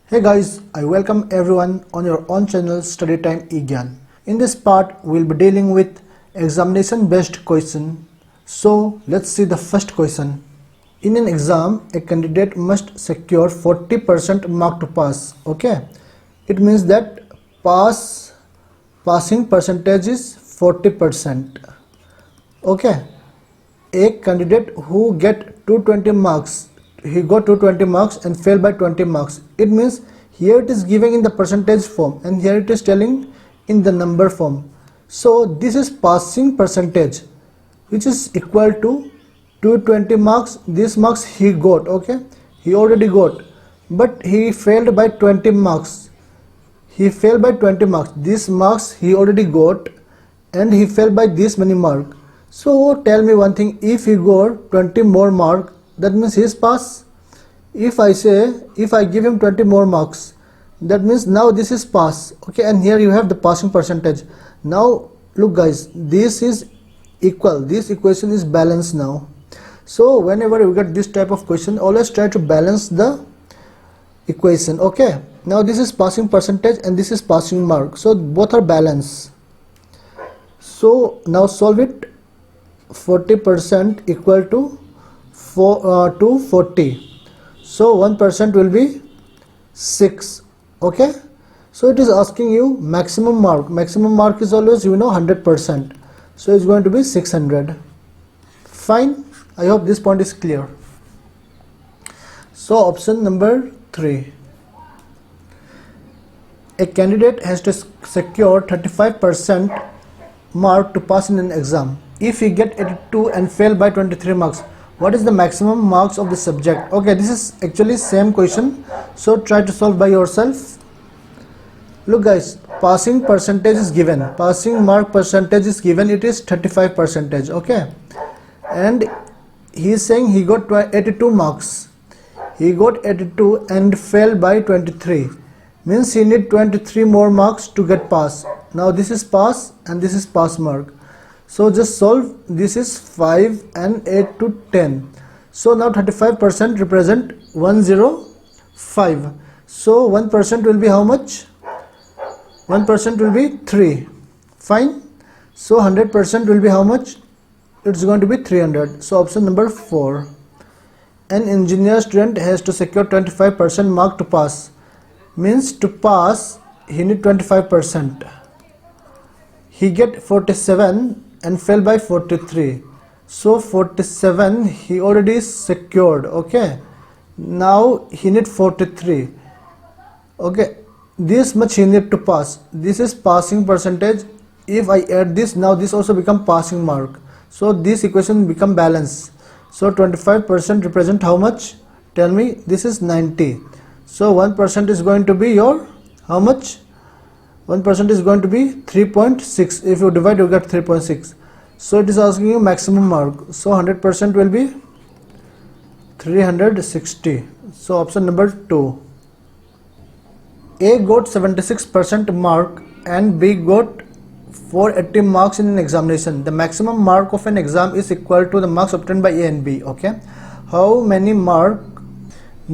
Hey guys, I welcome everyone on your own channel Study Time eGyan. In this part, we'll be dealing with examination based question. So let's see the first question. In an exam, a candidate must secure 40% mark to pass. Okay, it means that passing percentage is 40%. Okay, a candidate who get 220 marks, he got 220 marks and failed by 20 marks. It means here it is giving in the percentage form and here it is telling in the number form. So this is passing percentage, which is equal to 220 marks. This marks he got, okay, he already got, but he failed by 20 marks. He failed by 20 marks. This marks he already got and he failed by this many mark. So tell me one thing, if he got 20 more mark, that means he is pass. If I give him 20 more marks, that means now this is pass. Okay, and here you have the passing percentage. Now look guys, this is equal, this equation is balanced now. So whenever you get this type of question, always try to balance the equation. Okay, now this is passing percentage and this is passing mark, so both are balanced. So now solve it. 40% equal to 40, so 1% will be 6. Okay, so it is asking you maximum mark. Maximum mark is always 100%, so it's going to be 600. Fine, I hope this point is clear. So option number 3, a candidate has to secure 35% mark to pass in an exam. If he get 82 and fail by 23 marks, what is the maximum marks of the subject? Okay, this is actually same question, so try to solve by yourself. Look guys, passing percentage is given, passing mark percentage is given, it is 35%. Okay, and he is saying he got 82 marks. He got 82 and failed by 23, means he need 23 more marks to get pass. Now this is pass and this is pass mark. So just solve. This is 5 and 8 to 10. So now 35% represent 105. So 1% will be how much? 1% will be 3. Fine. So 100% will be how much? It's going to be 300. So option number 4. An engineer student has to secure 25% mark to pass. Means to pass he need 25%. He get 47 and fell by 43, so 47 he already secured. Okay, now he need 43. Okay, this much he need to pass. This is passing percentage. If I add this, now this also become passing mark, so this equation become balanced. So 25% represent how much? Tell me. This is 90, so 1% is going to be your how much? 1% is going to be 3.6. If you divide, you get 3.6. So it is asking you maximum mark. So 100% will be 360. So option number 2. A got 76% mark and B got 480 marks in an examination. The maximum mark of an exam is equal to the marks obtained by A and B. Okay, how many mark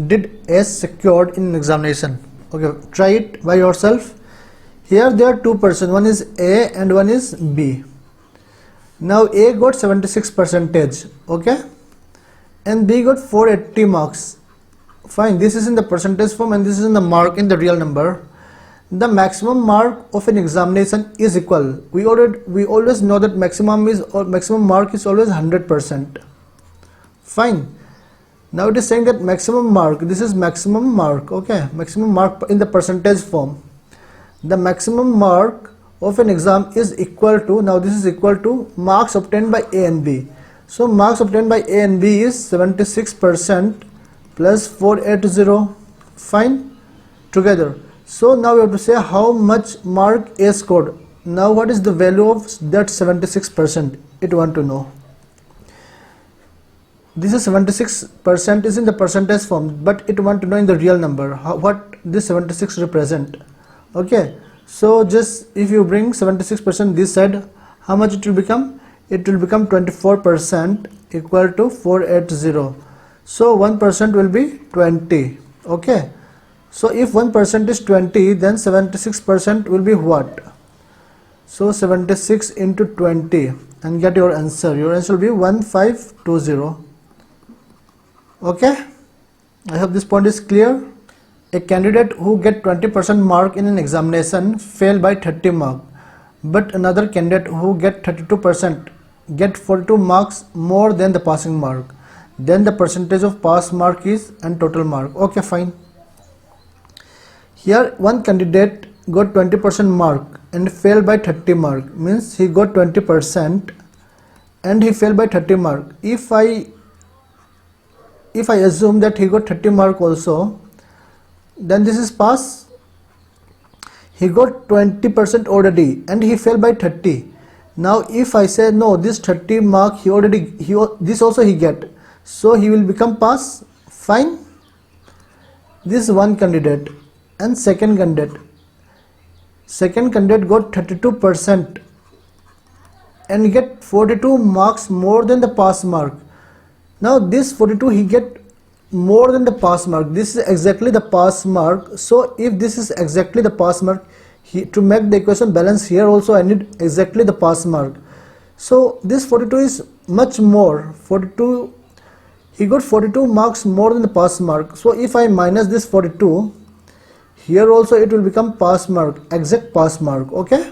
did A secured in an examination? Okay, try it by yourself. Here there are two persons, one is A and one is B. Now A got 76%, okay, and B got 480 marks. Fine, this is in the percentage form and this is in the mark in the real number. The maximum mark of an examination is equal. We always know that maximum mark is always 100%. Fine. Now it is saying that maximum mark, this is maximum mark, okay, maximum mark in the percentage form. The maximum mark of an exam is equal to, now this is equal to marks obtained by A and B. So marks obtained by A and B is 76% plus 480. Fine, together. So now we have to say how much mark A scored. Now what is the value of that 76%? It want to know. This is 76% is in the percentage form, but it want to know in the real number what this 76 represent. Okay, so just if you bring 76% this side, how much it will become? It will become 24% equal to 480. So 1% will be 20. Okay, So if 1% is 20, then 76% will be what? So 76 into 20 and get your answer. Your answer will be 1520. Okay, I hope this point is clear. A candidate who get 20% mark in an examination fail by 30 mark, but another candidate who get 32% get 42 marks more than the passing mark. Then the percentage of pass mark is and total mark. Okay, fine. Here one candidate got 20% mark and failed by 30 mark, means he got 20% and he failed by 30 mark. If I assume that he got 30 mark also, then this is pass. He got 20% already and he failed by 30. Now if I say no, this 30 mark this also he get, so he will become pass. Fine. This is one candidate. And second candidate got 32% and get 42 marks more than the pass mark. Now this 42 he get more than the pass mark. This is exactly the pass mark. So if this is exactly the pass mark, to make the equation balance, here also I need exactly the pass mark. So this 42 is much more. 42, he got 42 marks more than the pass mark. So if I minus this 42, here also it will become pass mark, exact pass mark. Okay,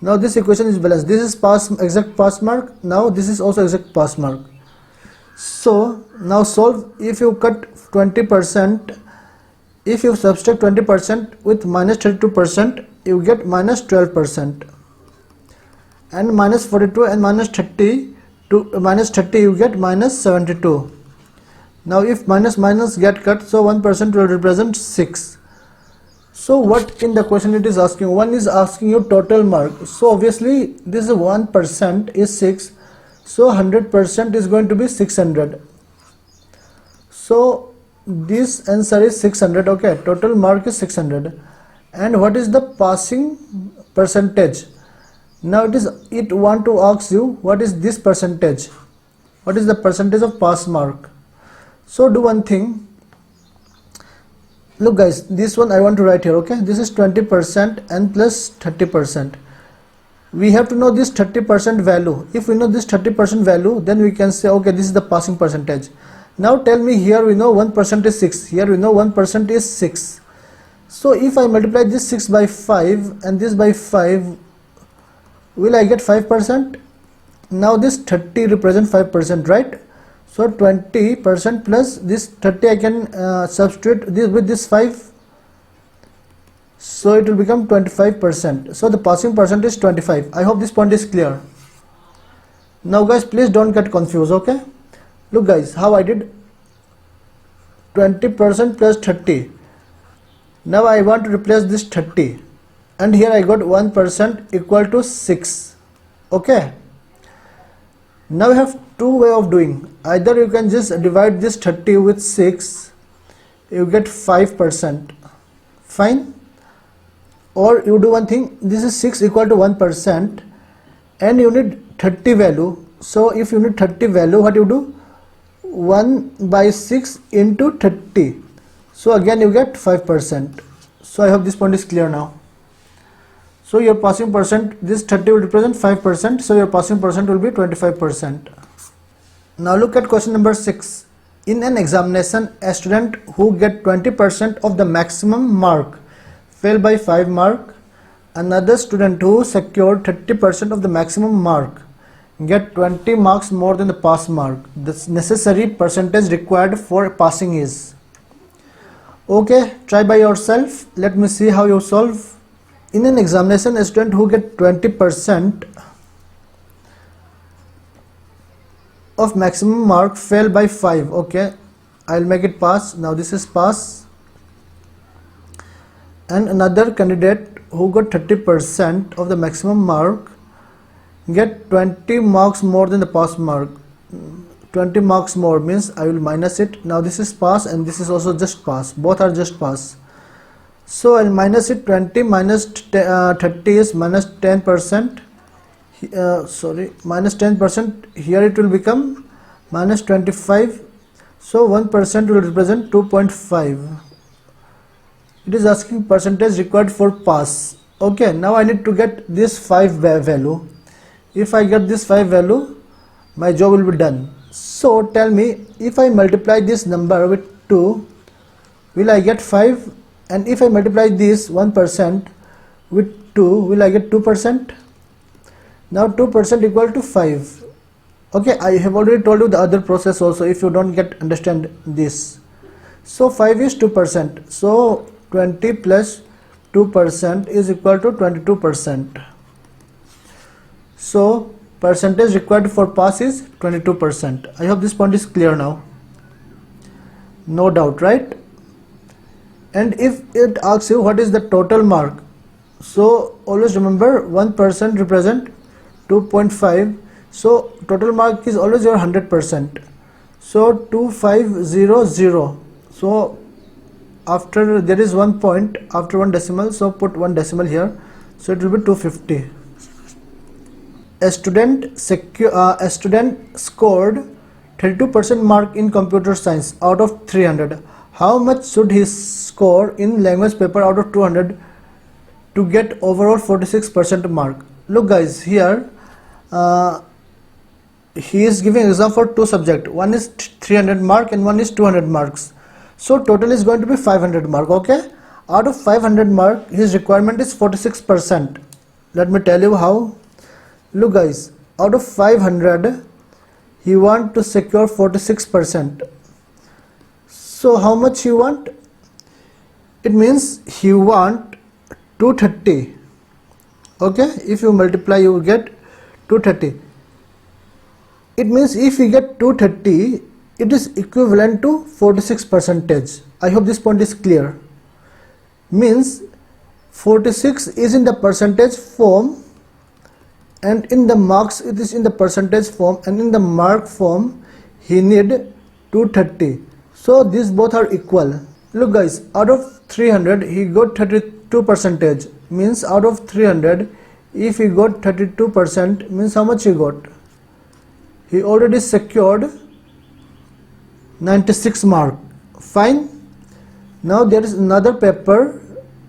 now this equation is balanced. This is exact pass mark. Now this is also exact pass mark. So now solve. If you cut 20%, if you subtract 20% with minus 32%, you get minus 12%, and minus 42 and minus 30 to minus 30 you get minus 72. Now if minus minus get cut, so 1% will represent 6. So what in the question it is asking? One is asking you total mark. So obviously this 1% is 6. So 100% is going to be 600. So this answer is 600. Okay, total mark is 600. And what is the passing percentage? Now it want to ask you what is this percentage? What is the percentage of pass mark? So do one thing. Look guys, this one I want to write here. Okay, this is 20% and plus 30%. We have to know this 30% value. If we know this 30% value, then we can say okay, this is the passing percentage. Now tell me, here we know 1% is 6. Here we know 1% is 6. So if I multiply this 6 by 5 and this by 5, will I get 5%? Now this 30 represents 5%, right? So 20% plus this 30 I can substitute this with this 5. So it will become 25%. So the passing percent is 25. I hope this point is clear. Now guys, please don't get confused. Okay, look guys, how I did 20% plus 30. Now I want to replace this 30 and here I got 1% equal to 6. Okay, now we have two way of doing. Either you can just divide this 30 with 6, you get 5%. Fine. Or you do one thing, this is 6 equal to 1% and you need 30 value. So if you need 30 value, what you do? 1 by 6 into 30. So again you get 5%. So I hope this point is clear now. So your passing percent, this 30 will represent 5%. So your passing percent will be 25%. Now look at question number 6. In an examination, a student who get 20% of the maximum mark fail by 5 mark. Another student who secured 30% of the maximum mark get 20 marks more than the pass mark. The necessary percentage required for passing is. Okay, try by yourself. Let me see how you solve. In an examination, a student who get 20% of maximum mark fail by 5. Okay, I'll make it pass. Now this is pass. And another candidate who got 30% of the maximum mark get 20 marks more than the pass mark. 20 marks more means I will minus it. Now this is pass and this is also just pass. Both are just pass. So I'll minus it. 20 minus 30 is minus 10%. Minus 10%. Here it will become minus 25. So 1% will represent 2.5. it is asking percentage required for pass. Okay, now I need to get this 5 value. If I get this 5 value, my job will be done. So tell me, if I multiply this number with 2, will I get 5? And if I multiply this 1% with 2, will I get 2%? Now 2% equal to 5. Okay, I have already told you the other process also if you don't understand this. So 5 is 2%. So 20 plus 2% is equal to 22%. So percentage required for pass is 22%. I hope this point is clear now. No doubt, right? And if it asks you what is the total mark, so always remember 1% represent 2.5. So total mark is always your 100%. So 2500. So after there is 1 point after 1 decimal, so put 1 decimal here. So it will be 250. A student scored 32% mark in computer science out of 300. How much should he score in language paper out of 200 to get overall 46% mark? Look guys, here he is giving exam for 2 subjects. One is 300 mark and one is 200 marks. So total is going to be 500 mark. Okay, out of 500 mark his requirement is 46%. Let me tell you how. Look guys, out of 500 he want to secure 46%. So how much he want? It means he want 230. Okay, if you multiply you will get 230. It means if we get 230, it is equivalent to 46%. I hope this point is clear. Means 46 is in the percentage form and in the marks it is in the percentage form, and in the mark form he need 230. So these both are equal. Look guys, out of 300 he got 32%. Means out of 300 if he got 32%, means how much he got? He already secured 96 mark. Fine. Now there is another paper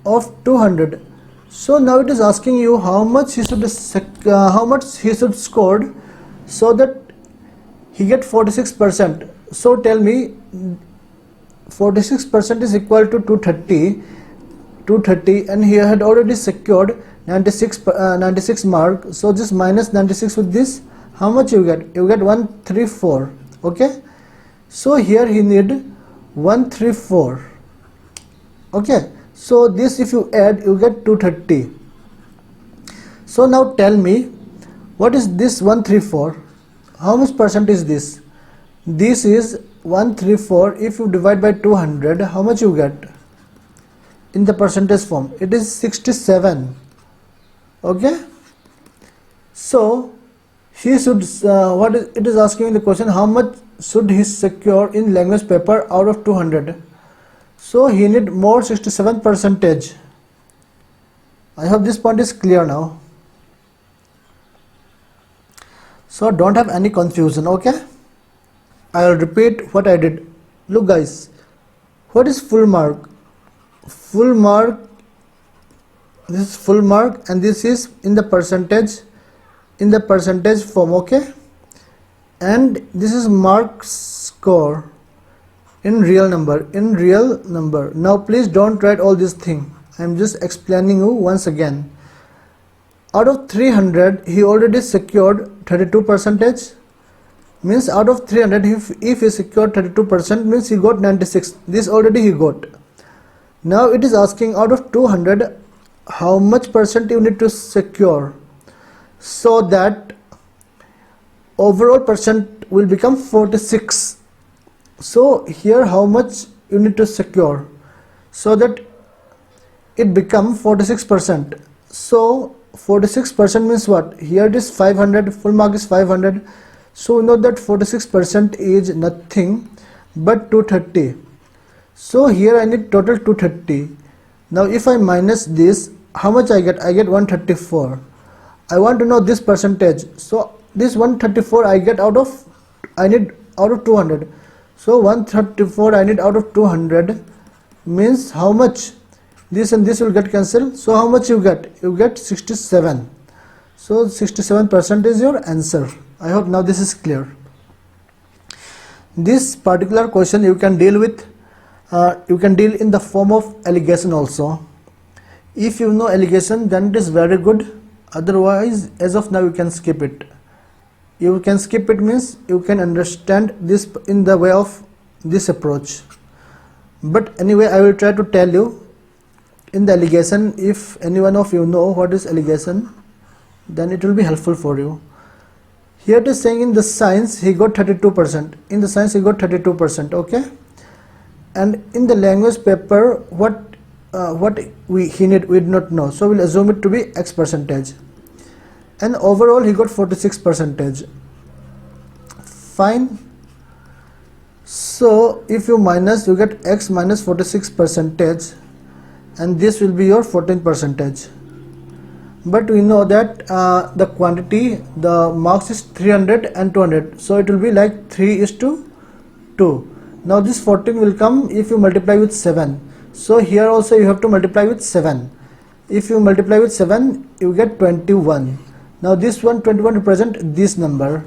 of 200. So now it is asking you how much he should scored so that he get 46%. So tell me, 46% is equal to 230, and he had already secured 96 mark. So just minus 96 with this, how much you get? You get 134. Okay, so here he need 134. Okay, so this if you add you get 230. So now tell me, what is this 134? How much percent is this? This is 134. If you divide by 200, how much you get? In the percentage form it is 67. Okay, so he should it is asking the question, how much should he secure in language paper out of 200? So he need more 67%. I hope this point is clear now. So don't have any confusion. Okay, I will repeat what I did. Look guys, what is full mark? Full mark, this is full mark and this is in the percentage form. Okay, and this is mark score in real number. Now please don't write all this thing. I am just explaining you once again. Out of 300 he already secured 32%. Means out of 300 if he secured 32%, means he got 96. This already he got. Now it is asking out of 200 how much percent you need to secure so that overall percent will become 46. So here how much you need to secure so that it become 46%. So 46% means what? Here it is 500, full mark is 500. So we know that 46% is nothing but 230. So here I need total 230. Now if I minus this, how much I get? I get 134. I want to know this percentage. So this 134 I get out of 200. So 134 I need out of 200 means how much? this and this will get cancelled. So how much you get? You get 67. So 67% is your answer. I hope now this is clear. This particular question you can deal with, you can deal in the form of allegation also. If you know allegation, then it is very good. Otherwise, as of now, you can skip it. You can skip it means you can understand this in the way of this approach. But anyway, I will try to tell you in the allegation. If any one of you know what is allegation, then it will be helpful for you. Here it is saying in the science he got 32%. In the science he got 32%. Okay. And in the language paper, what we did not know, so we'll assume it to be X percentage. And overall he got 46%. Fine. So if you minus, you get X minus 46%, and this will be your 14%. But we know that the quantity, the marks is 300 and 200, so it will be like 3:2. Now this 14 will come if you multiply with 7. So here also you have to multiply with 7. If you multiply with 7, you get 21. Now this 21 represent this number.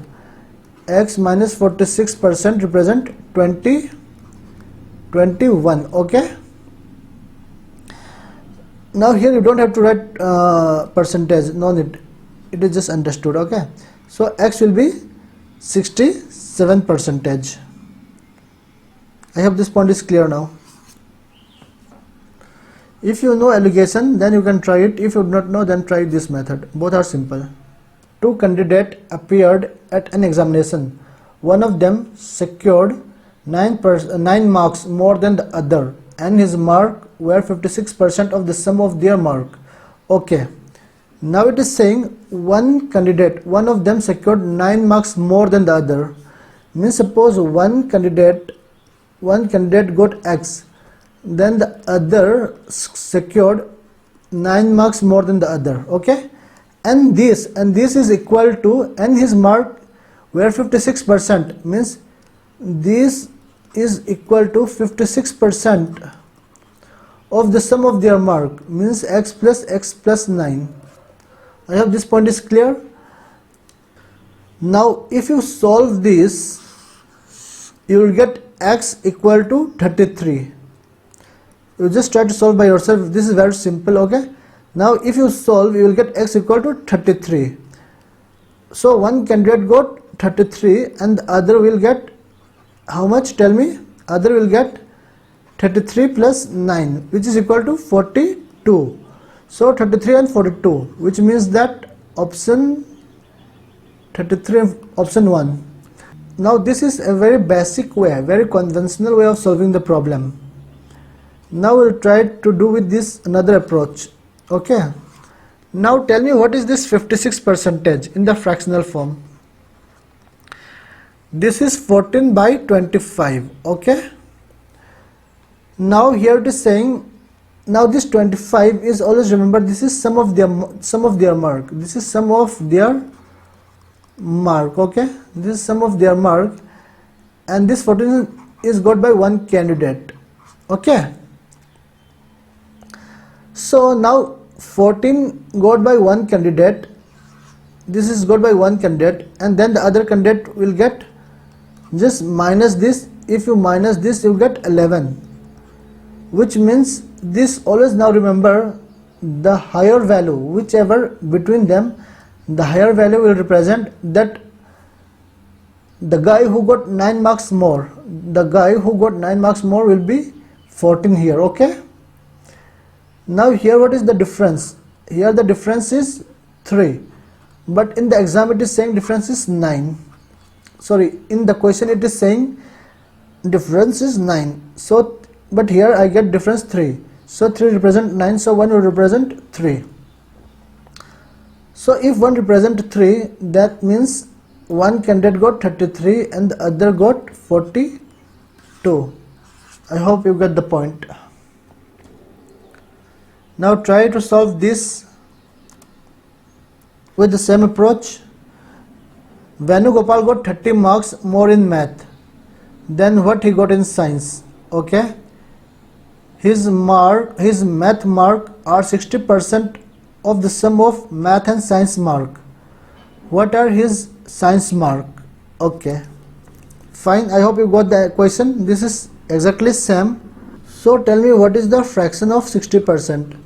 X minus 46% represent 21. Okay. Now here you don't have to write percentage, no need, it is just understood. Okay. So X will be 67%. I hope this point is clear now. If you know allegation, then you can try it. If you do not know, then try this method. Both are simple. Two candidates appeared at an examination. One of them secured 9 marks more than the other, and his mark were 56% of the sum of their mark. Okay. Now it is saying one candidate, one of them secured 9 marks more than the other. Means suppose one candidate got X, then the other secured 9 marks more than the other. Okay. And this is equal to, and his mark were 56%, means this is equal to 56% of the sum of their mark, means X plus 9. I hope this point is clear. Now if you solve this, you will get X equal to 33. You just try to solve by yourself. This is very simple. Okay. Now if you solve, you will get X equal to 33. So one candidate got 33 and the other will get how much? Tell me. Other will get 33 plus 9, which is equal to 42. So 33 and 42, which means that option 33, option 1. Now this is a very basic way, very conventional way of solving the problem. Now we'll try to do with this another approach. Okay. Now tell me, what is this 56% in the fractional form? This is 14 by 25. Okay. Now here it is saying, now this 25 is, always remember, this is sum of their mark. This is sum of their mark. Okay. This is sum of their mark, and this 14 is got by one candidate. Okay. So now 14 got by one candidate, this is got by one candidate, and then the other candidate will get, just minus this. If you minus this, you get 11, which means this, always now remember, the higher value, whichever between them, the higher value will represent that the guy who got 9 marks more, the guy who got 9 marks more will be 14 here. Okay. Now here what is the difference? Here the difference is 3, but in the exam it is saying difference is 9. Sorry, in the question it is saying difference is 9. So, but here I get difference 3. So 3 represent 9, so 1 will represent 3. So if 1 represent 3, that means one candidate got 33 and the other got 42. I hope you get the point. Now try to solve this with the same approach. Venugopal got 30 marks more in math than what he got in science. Okay. his math mark are 60% of the sum of math and science mark. What are his science mark? Okay, fine, I hope you got the question. This is exactly same. So tell me, what is the fraction of 60%?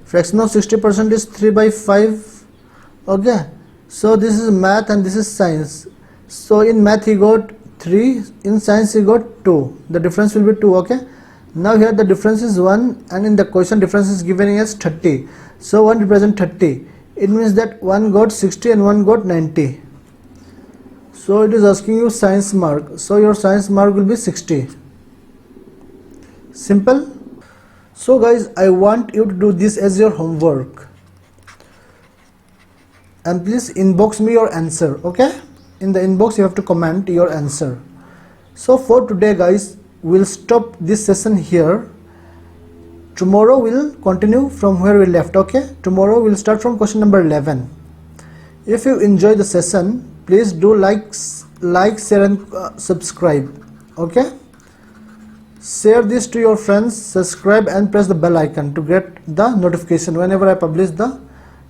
Fraction of 60% is 3 by 5. Okay, so this is math and this is science. So in math he got 3, in science he got 2. The difference will be 2. Okay, now here the difference is 1, and in the question difference is given as 30. So 1 represent 30. It means that one got 60 and one got 90. So it is asking you science mark. So your science mark will be 60. Simple. So guys, I want you to do this as your homework, and please inbox me your answer. Okay, in the inbox you have to comment your answer. So for today guys, we'll stop this session here. Tomorrow we'll continue from where we left. Okay, tomorrow we'll start from question number 11. If you enjoy the session, please do like, share and subscribe. Okay, share this to your friends, subscribe and press the bell icon to get the notification whenever I publish the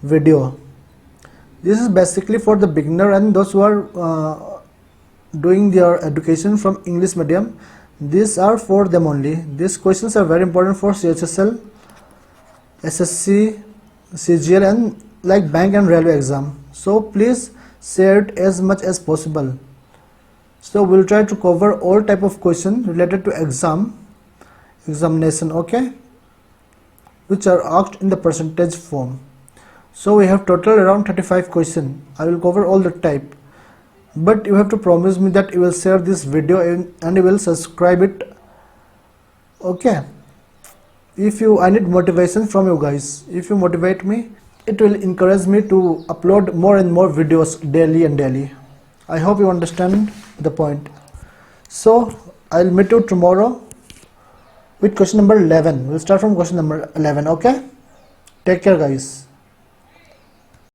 video. This is basically for the beginner and those who are doing their education from English medium. These are for them only. These questions are very important for CHSL, SSC, CGL and like bank and railway exam. So please share it as much as possible. So we'll try to cover all type of questions related to examination, okay, which are asked in the percentage form. So we have total around 35 questions. I will cover all the type, but you have to promise me that you will share this video and you will subscribe it. Okay, I need motivation from you guys. If you motivate me, it will encourage me to upload more and more videos daily and daily. I hope you understand the point. So I'll meet you tomorrow with question number 11. We'll start from question number 11. Okay, take care guys.